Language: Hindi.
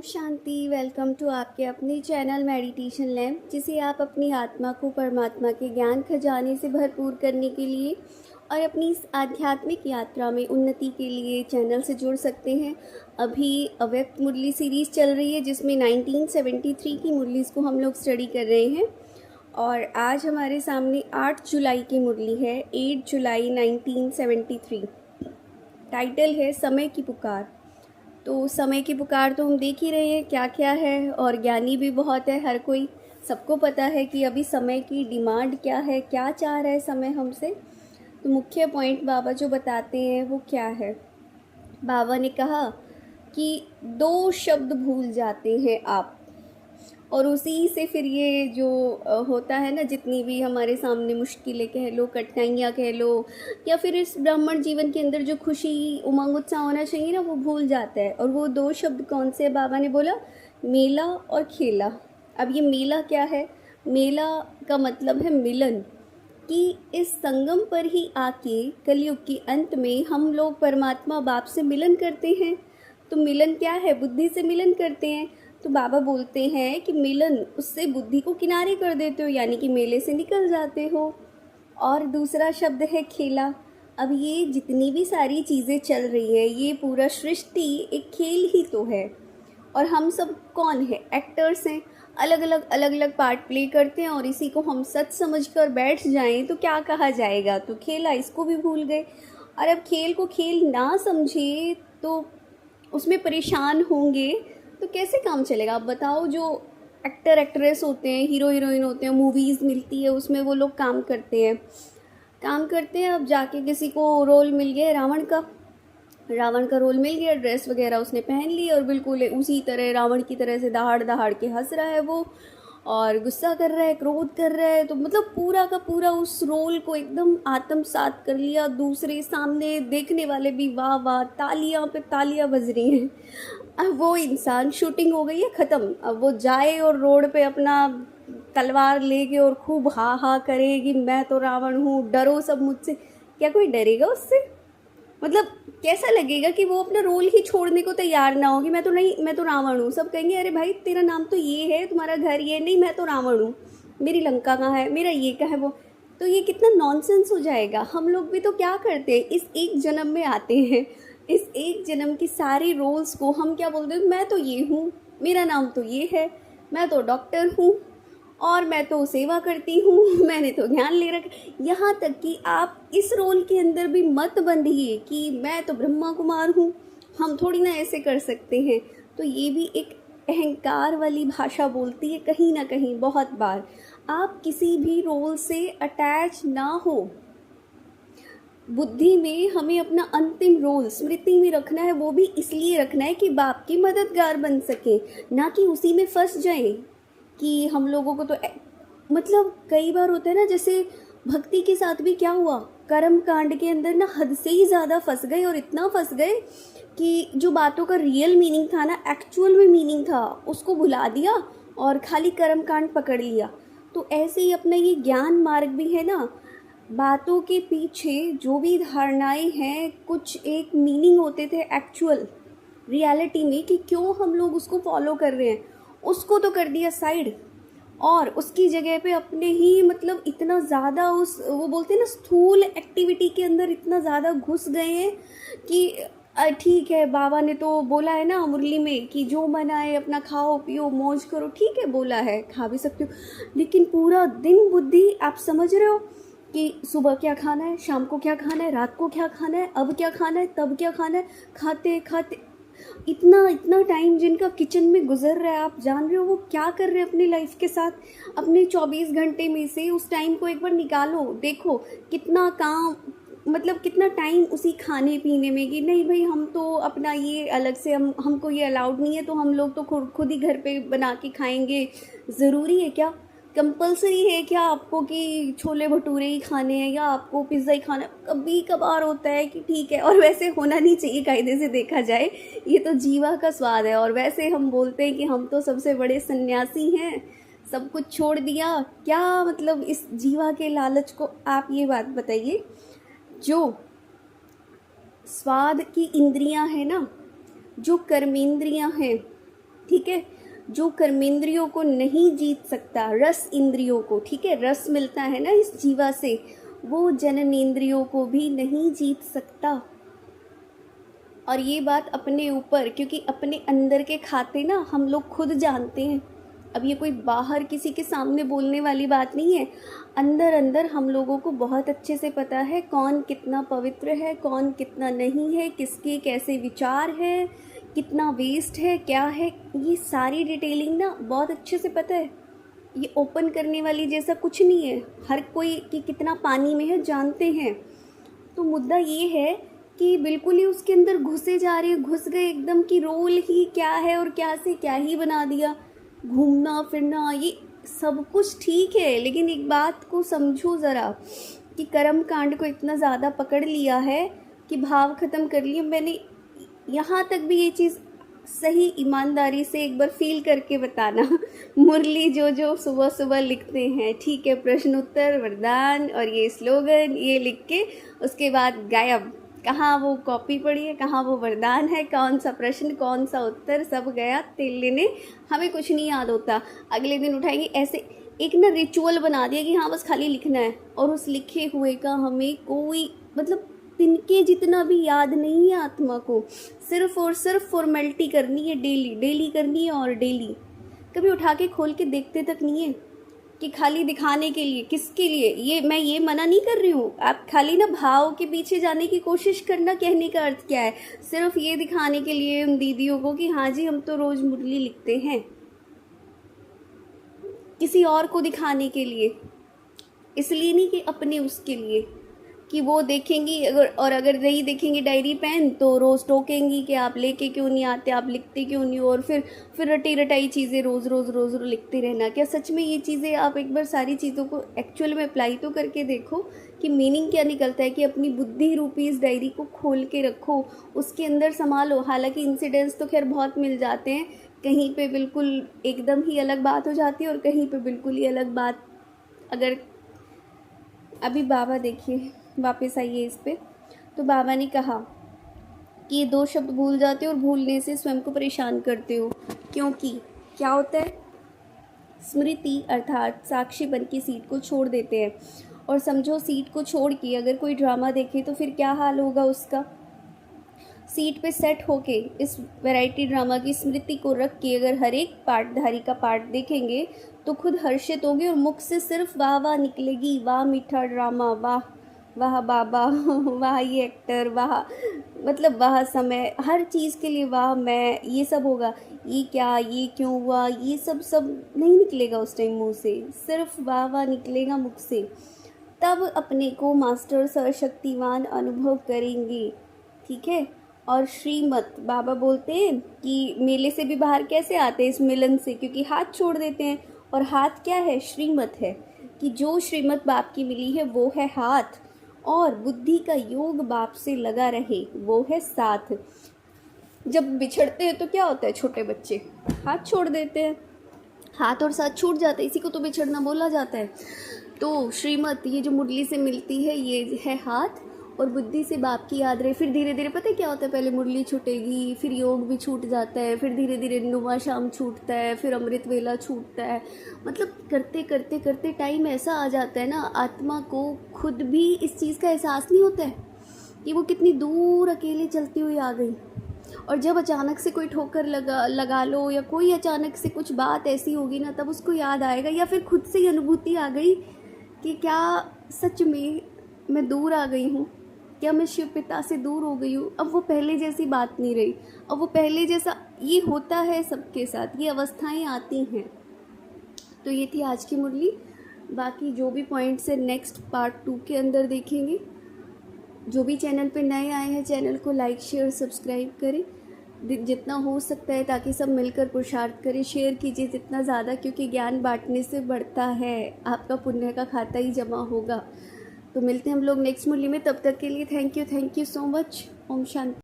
शांति। वेलकम टू आपके अपने चैनल मेडिटेशन लैम्प, जिसे आप अपनी आत्मा को परमात्मा के ज्ञान खजाने से भरपूर करने के लिए और अपनी इस आध्यात्मिक यात्रा में उन्नति के लिए चैनल से जुड़ सकते हैं। अभी अव्यक्त मुरली सीरीज़ चल रही है, जिसमें 1973 की मुरलीज़ को हम लोग स्टडी कर रहे हैं। और आज हमारे सामने 8 जुलाई की मुरली है, 8 जुलाई 1973। टाइटल है समय की पुकार। तो समय की पुकार तो हम देख ही रहे हैं क्या क्या है, और ज्ञानी भी बहुत है। हर कोई, सबको पता है कि अभी समय की डिमांड क्या है, क्या चाह रहा है समय हमसे। तो मुख्य पॉइंट बाबा जो बताते हैं वो क्या है। बाबा ने कहा कि 2 शब्द भूल जाते हैं आप, और उसी से फिर ये जो होता है ना, जितनी भी हमारे सामने मुश्किलें कह लो, कठिनाइयाँ कह लो, या फिर इस ब्राह्मण जीवन के अंदर जो खुशी उमंग उत्साह होना चाहिए ना, वो भूल जाता है। और वो 2 शब्द कौन से? बाबा ने बोला मेला और खेला। अब ये मेला क्या है? मेला का मतलब है मिलन, कि इस संगम पर ही आके कलयुग के अंत में हम लोग परमात्मा बाप से मिलन करते हैं। तो मिलन क्या है? बुद्धि से मिलन करते हैं। तो बाबा बोलते हैं कि मिलन, उससे बुद्धि को किनारे कर देते हो, यानी कि मेले से निकल जाते हो। और दूसरा शब्द है खेला। अब ये जितनी भी सारी चीज़ें चल रही है, ये पूरा सृष्टि एक खेल ही तो है। और हम सब कौन है? एक्टर्स हैं। अलग अलग पार्ट प्ले करते हैं, और इसी को हम सच समझ कर बैठ जाएं तो क्या कहा जाएगा? तो खेला, इसको भी भूल गए। और अब खेल को खेल ना समझे तो उसमें परेशान होंगे तो कैसे काम चलेगा? आप बताओ। जो एक्टर एक्ट्रेस होते हैं, हीरो हीरोइन होते हैं, मूवीज़ मिलती है, उसमें वो लोग काम करते हैं। अब जाके किसी को रोल मिल गया रावण का रोल मिल गया, ड्रेस वगैरह उसने पहन ली, और बिल्कुल उसी तरह रावण की तरह से दहाड़ दहाड़ के हंस रहा है वो, और गुस्सा कर रहा है, क्रोध कर रहा है। तो मतलब पूरा का पूरा उस रोल को एकदम आत्मसात कर लिया। दूसरे सामने देखने वाले भी वाह वाह, तालियां पे तालियां बज रही हैं। अब वो इंसान, शूटिंग हो गई है ख़त्म, अब वो जाए और रोड पे अपना तलवार लेके और खूब हा हा करे कि मैं तो रावण हूँ, डरो सब मुझसे। क्या कोई डरेगा उससे? मतलब कैसा लगेगा कि वो अपना रोल ही छोड़ने को तैयार ना हो कि मैं तो नहीं, मैं तो रावण हूँ। सब कहेंगे अरे भाई, तेरा नाम तो ये है, तुम्हारा घर ये नहीं, मैं तो रावण हूँ, मेरी लंका कहाँ है, मेरा ये कहाँ है वो। तो ये कितना नॉनसेंस हो जाएगा। हम लोग भी तो क्या करते हैं, इस एक जन्म में आते हैं, इस एक जन्म की सारी रोल्स को हम क्या बोलते हैं? मैं तो ये हूँ, मेरा नाम तो ये है, मैं तो डॉक्टर हूँ, और मैं तो सेवा करती हूँ, मैंने तो ज्ञान ले रखा। यहाँ तक कि आप इस रोल के अंदर भी मत बंधिए कि मैं तो ब्रह्मा कुमार हूँ, हम थोड़ी ना ऐसे कर सकते हैं। तो ये भी एक अहंकार वाली भाषा बोलती है कहीं ना कहीं बहुत बार। आप किसी भी रोल से अटैच ना हो। बुद्धि में हमें अपना अंतिम रोल स्मृति में रखना है, वो भी इसलिए रखना है कि बाप की मददगार बन सके, ना कि उसी में फंस जाए। कि हम लोगों को तो मतलब कई बार होता है ना, जैसे भक्ति के साथ भी क्या हुआ, कर्म कांड के अंदर ना हद से ही ज़्यादा फंस गए, और इतना फंस गए कि जो बातों का रियल मीनिंग था ना, एक्चुअल में मीनिंग था, उसको भुला दिया और खाली कर्म कांड पकड़ लिया। तो ऐसे ही अपना ये ज्ञान मार्ग भी है ना, बातों के पीछे जो भी धारणाएं हैं, कुछ एक मीनिंग होते थे एक्चुअल रियलिटी में, कि क्यों हम लोग उसको फॉलो कर रहे हैं, उसको तो कर दिया साइड, और उसकी जगह पे अपने ही मतलब इतना ज़्यादा उस, वो बोलते हैं ना, स्थूल एक्टिविटी के अंदर इतना ज़्यादा घुस गए हैं कि ठीक है, बाबा ने तो बोला है ना मुरली में कि जो मन आए अपना खाओ पियो मौज करो। ठीक है, बोला है, खा भी सकते हो, लेकिन पूरा दिन बुद्धि, आप समझ रहे हो कि सुबह क्या खाना है, शाम को क्या खाना है, रात को क्या खाना है, अब क्या खाना है, तब क्या खाना है, खाते खाते इतना इतना टाइम जिनका किचन में गुजर रहा है, आप जान रहे हो वो क्या कर रहे हैं अपनी लाइफ के साथ। अपने 24 घंटे में से उस टाइम को एक बार निकालो, देखो कितना काम, मतलब कितना टाइम उसी खाने पीने में, कि नहीं भाई हम तो अपना ये अलग से, हमको ये अलाउड नहीं है, तो हम लोग तो खुद ही घर पे बना के खाएंगे। ज़रूरी है क्या? कंपलसरी है क्या आपको कि छोले भटूरे ही खाने हैं, या आपको पिज़्ज़ा ही खाना है? कभी कभार होता है कि ठीक है, और वैसे होना नहीं चाहिए कायदे से देखा जाए, ये तो जीवा का स्वाद है। और वैसे हम बोलते हैं कि हम तो सबसे बड़े सन्यासी हैं, सब कुछ छोड़ दिया। क्या मतलब इस जीवा के लालच को? आप ये बात बताइए, जो स्वाद की इंद्रियां हैं ना, जो कर्मेंद्रियां हैं, ठीक है। जो कर्मेंद्रियों को नहीं जीत सकता, रस इंद्रियों को, ठीक है, रस मिलता है ना इस जीवा से, वो जननेंद्रियों को भी नहीं जीत सकता। और ये बात अपने ऊपर, क्योंकि अपने अंदर के खाते ना हम लोग खुद जानते हैं। अब ये कोई बाहर किसी के सामने बोलने वाली बात नहीं है। अंदर अंदर हम लोगों को बहुत अच्छे से पता है कौन कितना पवित्र है, कौन कितना नहीं है, किसके कैसे विचार है, कितना वेस्ट है, क्या है, ये सारी डिटेलिंग ना बहुत अच्छे से पता है। ये ओपन करने वाली जैसा कुछ नहीं है। हर कोई कि कितना पानी में है जानते हैं। तो मुद्दा ये है कि बिल्कुल ही उसके अंदर घुसे जा रहे, घुस गए एकदम, कि रोल ही क्या है और क्या से क्या ही बना दिया। घूमना फिरना ये सब कुछ ठीक है, लेकिन एक बात को समझो ज़रा कि कर्म कांड को इतना ज़्यादा पकड़ लिया है कि भाव ख़त्म कर लिए। मैंने यहाँ तक भी ये चीज़ सही ईमानदारी से एक बार फील करके बताना। मुरली जो सुबह सुबह लिखते हैं, ठीक है, प्रश्न उत्तर वरदान और ये स्लोगन, ये लिख के उसके बाद गायब। कहाँ वो कॉपी पड़ी है, कहाँ वो वरदान है, कौन सा प्रश्न कौन सा उत्तर, सब गया तेल लेने। हमें कुछ नहीं याद होता। अगले दिन उठाएंगे। ऐसे एक ना रिचुअल बना दिया कि हाँ बस खाली लिखना है, और उस लिखे हुए का हमें कोई मतलब तिनके जितना भी याद नहीं है आत्मा को। सिर्फ और सिर्फ फॉर्मेलिटी करनी है, डेली डेली करनी है, और डेली कभी उठा के खोल के देखते तक नहीं है कि खाली दिखाने के लिए। किसके लिए? ये मैं ये मना नहीं कर रही हूँ, आप खाली ना भाव के पीछे जाने की कोशिश करना। कहने का अर्थ क्या है? सिर्फ ये दिखाने के लिए उन दीदियों को कि हाँ जी हम तो रोज़ मुरली लिखते हैं, किसी और को दिखाने के लिए, इसलिए नहीं कि अपने उसके लिए कि वो देखेंगी। अगर नहीं देखेंगी डायरी पेन तो रोज़ टोकेंगी कि आप लेके क्यों नहीं आते, आप लिखते क्यों नहीं, और फिर रटी रटाई चीज़ें रोज़ रोज़ रोज़ रोज़ लिखते रहना। क्या सच में ये चीज़ें आप एक बार सारी चीज़ों को एक्चुअल में अप्लाई तो करके देखो कि मीनिंग क्या निकलता है। कि अपनी बुद्धि रूपी इस डायरी को खोल के रखो, उसके अंदर संभालो। हालांकि इंसिडेंट्स तो खैर बहुत मिल जाते हैं, कहीं पे बिल्कुल एकदम ही अलग बात हो जाती है और कहीं पे बिल्कुल ही अलग बात। अगर अभी बाबा देखिए वापस आइए इस पे, तो बाबा ने कहा कि ये 2 शब्द भूल जाते हो और भूलने से स्वयं को परेशान करते हो। क्योंकि क्या होता है, स्मृति अर्थात साक्षी बन की सीट को छोड़ देते हैं। और समझो सीट को छोड़ के अगर कोई ड्रामा देखे तो फिर क्या हाल होगा उसका। सीट पे सेट होके इस वैरायटी ड्रामा की स्मृति को रख के अगर हर एक पार्टधारी का पार्ट देखेंगे तो खुद हर्षित होंगे और मुख से सिर्फ वाह वाह निकलेगी। वाह मीठा ड्रामा, वाह वाह बाबा, वाह ये एक्टर, वाह मतलब वाह समय, हर चीज़ के लिए वाह मैं, ये सब होगा। ये क्या, ये क्यों हुआ, ये सब नहीं निकलेगा उस टाइम मुँह से, सिर्फ वाह वाह निकलेगा मुख से। तब अपने को मास्टर सर्वशक्तिवान अनुभव करेंगे, ठीक है। और श्रीमत बाबा बोलते हैं कि मेले से भी बाहर कैसे आते हैं इस मिलन से, क्योंकि हाथ छोड़ देते हैं। और हाथ क्या है? श्रीमत है, कि जो श्रीमत बाप की मिली है वो है हाथ, और बुद्धि का योग बाप से लगा रहे वो है साथ। जब बिछड़ते हैं तो क्या होता है, छोटे बच्चे हाथ छोड़ देते हैं, हाथ और साथ छूट जाते हैं, इसी को तो बिछड़ना बोला जाता है। तो श्रीमत ये जो मुरली से मिलती है ये है हाथ, और बुद्धि से बाप की याद रहे। फिर धीरे धीरे पता है क्या होता है, पहले मुरली छूटेगी, फिर योग भी छूट जाता है, फिर धीरे धीरे नुमा शाम छूटता है, फिर अमृत वेला छूटता है। मतलब करते करते करते टाइम ऐसा आ जाता है ना, आत्मा को खुद भी इस चीज़ का एहसास नहीं होता है कि वो कितनी दूर अकेले चलती हुई आ गई। और जब अचानक से कोई ठोकर लगा लो, या कोई अचानक से कुछ बात ऐसी होगी ना, तब उसको याद आएगा, या फिर खुद से ही अनुभूति आ गई कि क्या सच में मैं दूर आ गई हूँ, क्या मैं शिव पिता से दूर हो गई हूँ। अब वो पहले जैसी बात नहीं रही, अब वो पहले जैसा। ये होता है सबके साथ, ये अवस्थाएं आती हैं। तो ये थी आज की मुरली। बाकी जो भी पॉइंट्स है नेक्स्ट पार्ट 2 के अंदर देखेंगे। जो भी चैनल पे नए आए हैं चैनल को लाइक शेयर सब्सक्राइब करें जितना हो सकता है, ताकि सब मिलकर पुरुषार्थ करें। शेयर कीजिए जितना ज़्यादा, क्योंकि ज्ञान बांटने से बढ़ता है, आपका पुण्य का खाता ही जमा होगा। तो मिलते हैं हम लोग नेक्स्ट मुरली में, तब तक के लिए थैंक यू सो मच। ओम शांति।